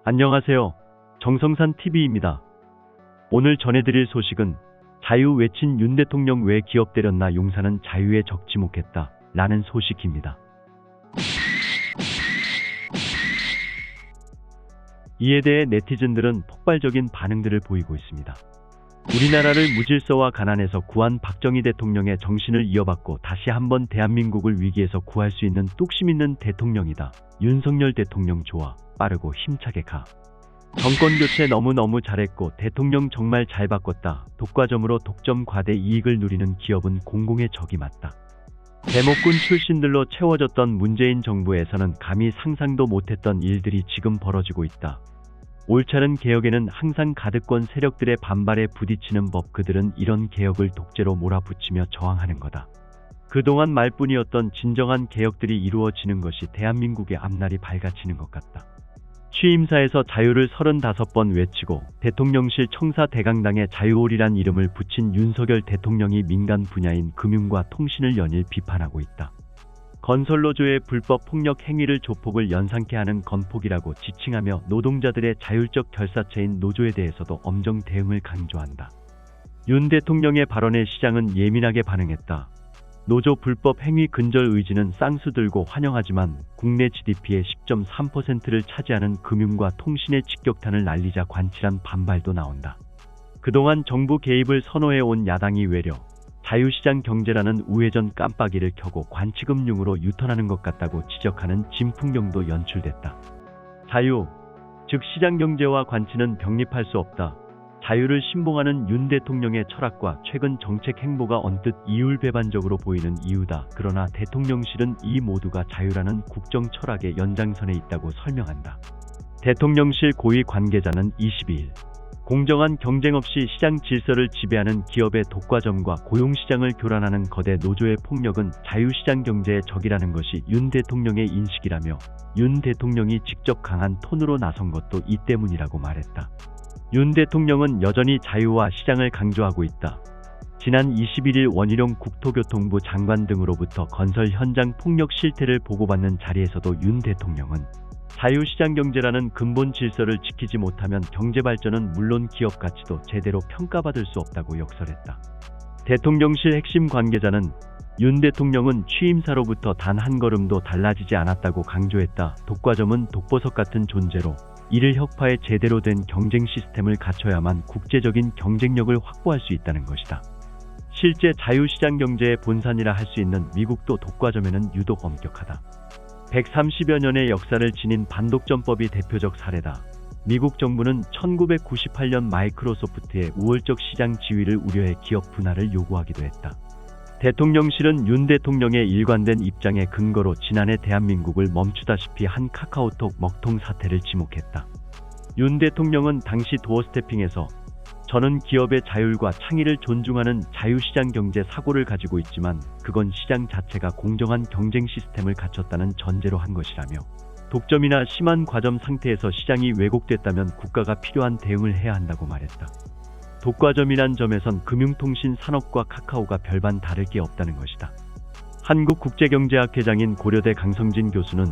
안녕하세요. 정성산 TV입니다. 오늘 전해드릴 소식은 자유 외친 윤 대통령 왜 기업 때렸나 용산은 자유에 적지목했다 라는 소식입니다. 이에 대해 네티즌들은 폭발적인 반응들을 보이고 있습니다. 우리나라를 무질서와 가난에서 구한 박정희 대통령의 정신을 이어받고 다시 한번 대한민국을 위기에서 구할 수 있는 뚝심 있는 대통령이다. 윤석열 대통령 좋아. 빠르고 힘차게 가. 정권교체 너무너무 잘했고 대통령 정말 잘 바꿨다. 독과점으로 독점 과대 이익을 누리는 기업은 공공의 적이 맞다. 대목군 출신들로 채워졌던 문재인 정부에서는 감히 상상도 못했던 일들이 지금 벌어지고 있다. 옳차는 개혁에는 항상 가득권 세력들의 반발에 부딪히는 법. 그들은 이런 개혁을 독재로 몰아붙이며 저항하는 거다. 그동안 말뿐이었던 진정한 개혁들이 이루어지는 것이 대한민국의 앞날이 밝아지는 것 같다. 취임사에서 자유를 35번 외치고 대통령실 청사 대강당에 자유올이란 이름을 붙인 윤석열 대통령이 민간 분야인 금융과 통신을 연일 비판하고 있다. 건설노조의 불법 폭력 행위를 조폭을 연상케 하는 건폭이라고 지칭하며 노동자들의 자율적 결사체인 노조에 대해서도 엄정 대응을 강조한다. 윤 대통령의 발언에 시장은 예민하게 반응했다. 노조 불법 행위 근절 의지는 쌍수들고 환영하지만 국내 GDP의 10.3%를 차지하는 금융과 통신의 직격탄을 날리자 관칠한 반발도 나온다. 그동안 정부 개입을 선호해온 야당이 외려 자유시장 경제라는 우회전 깜빡이를 켜고 관치금융으로 유턴하는 것 같다고 지적하는 진풍경도 연출됐다. 자유, 즉 시장경제와 관치는 병립할 수 없다. 자유를 신봉하는 윤 대통령의 철학과 최근 정책 행보가 언뜻 이율배반적으로 보이는 이유다. 그러나 대통령실은 이 모두가 자유라는 국정 철학의 연장선에 있다고 설명한다. 대통령실 고위 관계자는 22일 공정한 경쟁 없이 시장 질서를 지배하는 기업의 독과점과 고용시장을 교란하는 거대 노조의 폭력은 자유시장 경제의 적이라는 것이 윤 대통령의 인식이라며 윤 대통령이 직접 강한 톤으로 나선 것도 이 때문이라고 말했다. 윤 대통령은 여전히 자유와 시장을 강조하고 있다. 지난 21일 원희룡 국토교통부 장관 등으로부터 건설 현장 폭력 실태를 보고받는 자리에서도 윤 대통령은 자유시장 경제라는 근본 질서를 지키지 못하면 경제발전은 물론 기업 가치도 제대로 평가받을 수 없다고 역설했다. 대통령실 핵심 관계자는 윤 대통령은 취임사로부터 단 한 걸음도 달라지지 않았다고 강조했다. 독과점은 독버섯 같은 존재로 이를 혁파해 제대로 된 경쟁 시스템을 갖춰야만 국제적인 경쟁력을 확보할 수 있다는 것이다. 실제 자유시장 경제의 본산이라 할 수 있는 미국도 독과점에는 유독 엄격하다. 130여 년의 역사를 지닌 반독점법이 대표적 사례다. 미국 정부는 1998년 마이크로소프트의 우월적 시장 지위를 우려해 기업 분할을 요구하기도 했다. 대통령실은 윤 대통령의 일관된 입장의 근거로 지난해 대한민국을 멈추다시피 한 카카오톡 먹통 사태를 지목했다. 윤 대통령은 당시 도어스태핑에서 저는 기업의 자율과 창의를 존중하는 자유시장 경제 사고를 가지고 있지만 그건 시장 자체가 공정한 경쟁 시스템을 갖췄다는 전제로 한 것이라며 독점이나 심한 과점 상태에서 시장이 왜곡됐다면 국가가 필요한 대응을 해야 한다고 말했다. 독과점이란 점에선 금융통신 산업과 카카오가 별반 다를 게 없다는 것이다. 한국국제경제학회장인 고려대 강성진 교수는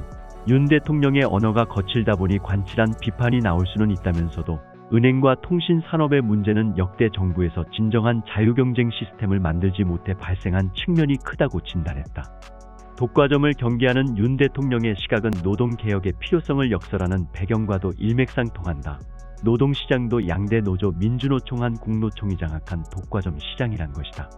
윤 대통령의 언어가 거칠다 보니 관칠한 비판이 나올 수는 있다면서도 은행과 통신 산업의 문제는 역대 정부에서 진정한 자유경쟁 시스템을 만들지 못해 발생한 측면이 크다고 진단했다. 독과점을 경계하는 윤 대통령의 시각은 노동개혁의 필요성을 역설하는 배경과도 일맥상통한다. 노동시장도 양대 노조 민주노총 한 국노총이 장악한 독과점 시장이란 것이다.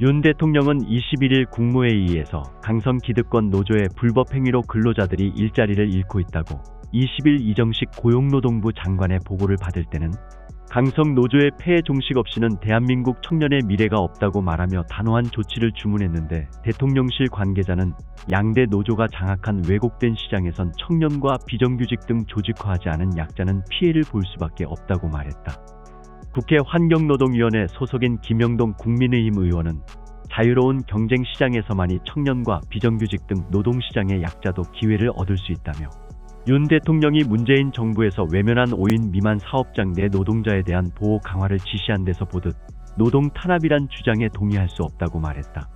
윤 대통령은 21일 국무회의에서 강성 기득권 노조의 불법 행위로 근로자들이 일자리를 잃고 있다고 20일 이정식 고용노동부 장관의 보고를 받을 때는 강성 노조의 폐해 종식 없이는 대한민국 청년의 미래가 없다고 말하며 단호한 조치를 주문했는데 대통령실 관계자는 양대 노조가 장악한 왜곡된 시장에선 청년과 비정규직 등 조직화하지 않은 약자는 피해를 볼 수밖에 없다고 말했다. 국회 환경노동위원회 소속인 김영동 국민의힘 의원은 자유로운 경쟁 시장에서만이 청년과 비정규직 등 노동시장의 약자도 기회를 얻을 수 있다며 윤 대통령이 문재인 정부에서 외면한 5인 미만 사업장 내 노동자에 대한 보호 강화를 지시한 데서 보듯 노동 탄압이란 주장에 동의할 수 없다고 말했다.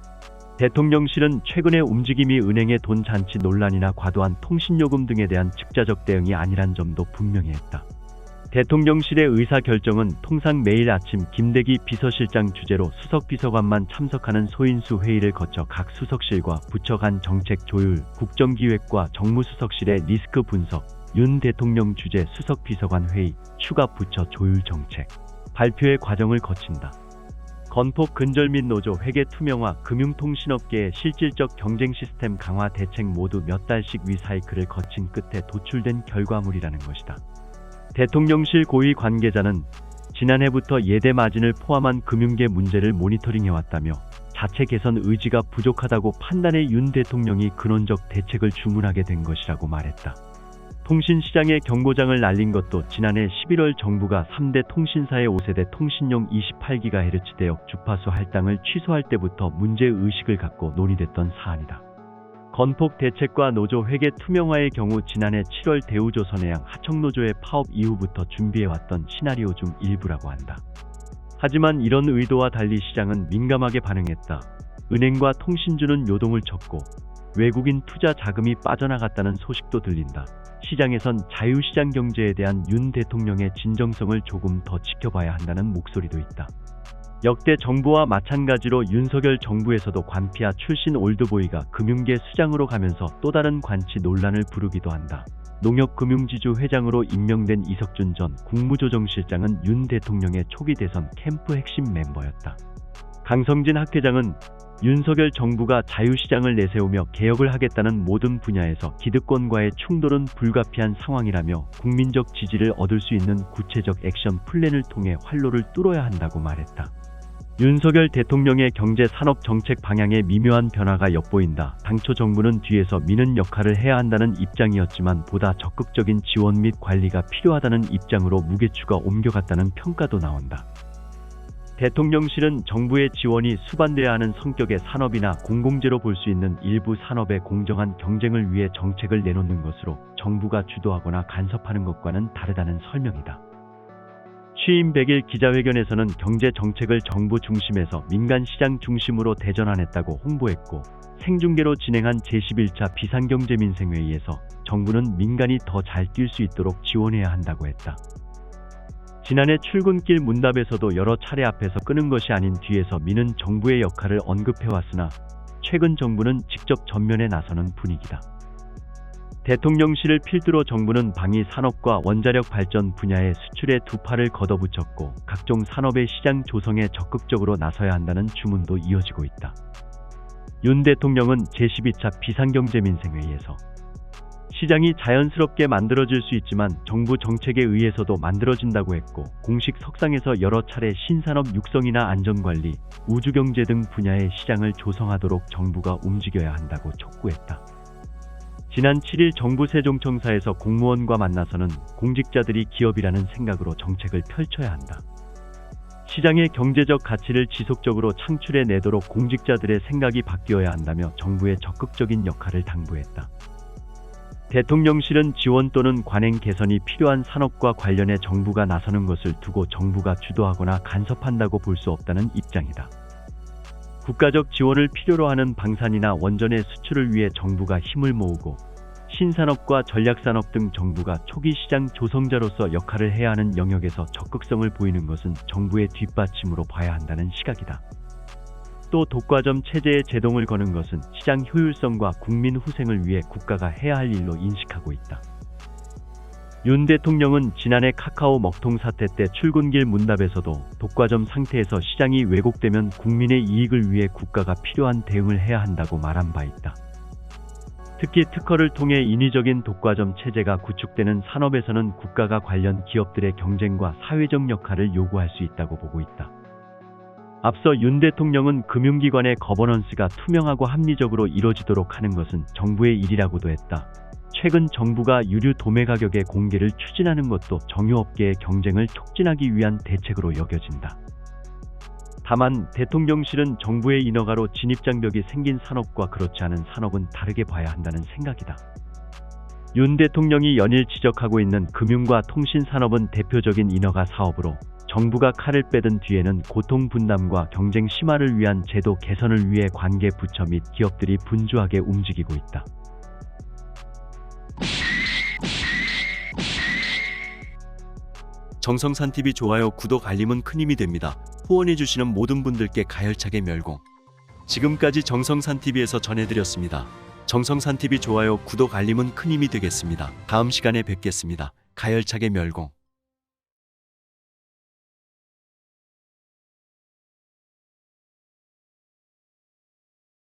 대통령실은 최근의 움직임이 은행의 돈 잔치 논란이나 과도한 통신요금 등에 대한 즉자적 대응이 아니란 점도 분명히 했다. 대통령실의 의사결정은 통상 매일 아침 김대기 비서실장 주재로 수석비서관만 참석하는 소인수 회의를 거쳐 각 수석실과 부처 간 정책 조율, 국정기획과 정무수석실의 리스크 분석, 윤 대통령 주재 수석비서관 회의, 추가 부처 조율 정책, 발표의 과정을 거친다. 건폭 근절 및 노조 회계 투명화, 금융통신업계의 실질적 경쟁 시스템 강화 대책 모두 몇 달씩 위사이클을 거친 끝에 도출된 결과물이라는 것이다. 대통령실 고위 관계자는 지난해부터 예대 마진을 포함한 금융계 문제를 모니터링해왔다며 자체 개선 의지가 부족하다고 판단해 윤 대통령이 근원적 대책을 주문하게 된 것이라고 말했다. 통신시장에 경고장을 날린 것도 지난해 11월 정부가 3대 통신사의 5세대 통신용 28GHz 대역 주파수 할당을 취소할 때부터 문제의식을 갖고 논의됐던 사안이다. 건폭 대책과 노조 회계 투명화의 경우 지난해 7월 대우조선해양 하청노조의 파업 이후부터 준비해왔던 시나리오 중 일부라고 한다. 하지만 이런 의도와 달리 시장은 민감하게 반응했다. 은행과 통신주는 요동을 쳤고 외국인 투자 자금이 빠져나갔다는 소식도 들린다. 시장에선 자유시장 경제에 대한 윤 대통령의 진정성을 조금 더 지켜봐야 한다는 목소리도 있다. 역대 정부와 마찬가지로 윤석열 정부에서도 관피아 출신 올드보이가 금융계 수장으로 가면서 또 다른 관치 논란을 부르기도 한다. 농협금융지주 회장으로 임명된 이석준 전 국무조정실장은 윤 대통령의 초기 대선 캠프 핵심 멤버였다. 강성진 학회장은 윤석열 정부가 자유시장을 내세우며 개혁을 하겠다는 모든 분야에서 기득권과의 충돌은 불가피한 상황이라며 국민적 지지를 얻을 수 있는 구체적 액션 플랜을 통해 활로를 뚫어야 한다고 말했다. 윤석열 대통령의 경제 산업 정책 방향에 미묘한 변화가 엿보인다. 당초 정부는 뒤에서 미는 역할을 해야 한다는 입장이었지만 보다 적극적인 지원 및 관리가 필요하다는 입장으로 무게추가 옮겨갔다는 평가도 나온다. 대통령실은 정부의 지원이 수반돼야 하는 성격의 산업이나 공공재로 볼 수 있는 일부 산업의 공정한 경쟁을 위해 정책을 내놓는 것으로 정부가 주도하거나 간섭하는 것과는 다르다는 설명이다. 취임 100일 기자회견에서는 경제 정책을 정부 중심에서 민간 시장 중심으로 대전환했다고 홍보했고 생중계로 진행한 제11차 비상경제민생회의에서 정부는 민간이 더 잘 뛸 수 있도록 지원해야 한다고 했다. 지난해 출근길 문답에서도 여러 차례 앞에서 끄는 것이 아닌 뒤에서 미는 정부의 역할을 언급해왔으나 최근 정부는 직접 전면에 나서는 분위기다. 대통령실을 필두로 정부는 방위 산업과 원자력 발전 분야의 수출에 두 팔을 걷어붙였고 각종 산업의 시장 조성에 적극적으로 나서야 한다는 주문도 이어지고 있다. 윤 대통령은 제12차 비상경제민생회의에서 시장이 자연스럽게 만들어질 수 있지만 정부 정책에 의해서도 만들어진다고 했고 공식 석상에서 여러 차례 신산업 육성이나 안전관리, 우주경제 등 분야의 시장을 조성하도록 정부가 움직여야 한다고 촉구했다. 지난 7일 정부 세종청사에서 공무원과 만나서는 공직자들이 기업이라는 생각으로 정책을 펼쳐야 한다. 시장의 경제적 가치를 지속적으로 창출해내도록 공직자들의 생각이 바뀌어야 한다며 정부의 적극적인 역할을 당부했다. 대통령실은 지원 또는 관행 개선이 필요한 산업과 관련해 정부가 나서는 것을 두고 정부가 주도하거나 간섭한다고 볼 수 없다는 입장이다. 국가적 지원을 필요로 하는 방산이나 원전의 수출을 위해 정부가 힘을 모으고 신산업과 전략산업 등 정부가 초기 시장 조성자로서 역할을 해야 하는 영역에서 적극성을 보이는 것은 정부의 뒷받침으로 봐야 한다는 시각이다. 또 독과점 체제에 제동을 거는 것은 시장 효율성과 국민 후생을 위해 국가가 해야 할 일로 인식하고 있다. 윤 대통령은 지난해 카카오 먹통 사태 때 출근길 문답에서도 독과점 상태에서 시장이 왜곡되면 국민의 이익을 위해 국가가 필요한 대응을 해야 한다고 말한 바 있다. 특히 특허를 통해 인위적인 독과점 체제가 구축되는 산업에서는 국가가 관련 기업들의 경쟁과 사회적 역할을 요구할 수 있다고 보고 있다. 앞서 윤 대통령은 금융기관의 거버넌스가 투명하고 합리적으로 이뤄지도록 하는 것은 정부의 일이라고도 했다. 최근 정부가 유류 도매 가격의 공개를 추진하는 것도 정유업계의 경쟁을 촉진하기 위한 대책으로 여겨진다. 다만 대통령실은 정부의 인허가로 진입장벽이 생긴 산업과 그렇지 않은 산업은 다르게 봐야 한다는 생각이다. 윤 대통령이 연일 지적하고 있는 금융과 통신 산업은 대표적인 인허가 사업으로 정부가 칼을 빼든 뒤에는 고통 분담과 경쟁 심화를 위한 제도 개선을 위해 관계 부처 및 기업들이 분주하게 움직이고 있다. 정성산TV 좋아요, 구독, 알림은 큰 힘이 됩니다. 후원해주시는 모든 분들께 가열차게 멸공. 지금까지 정성산TV에서 전해드렸습니다. 정성산TV 좋아요, 구독, 알림은 큰 힘이 되겠습니다. 다음 시간에 뵙겠습니다. 가열차게 멸공.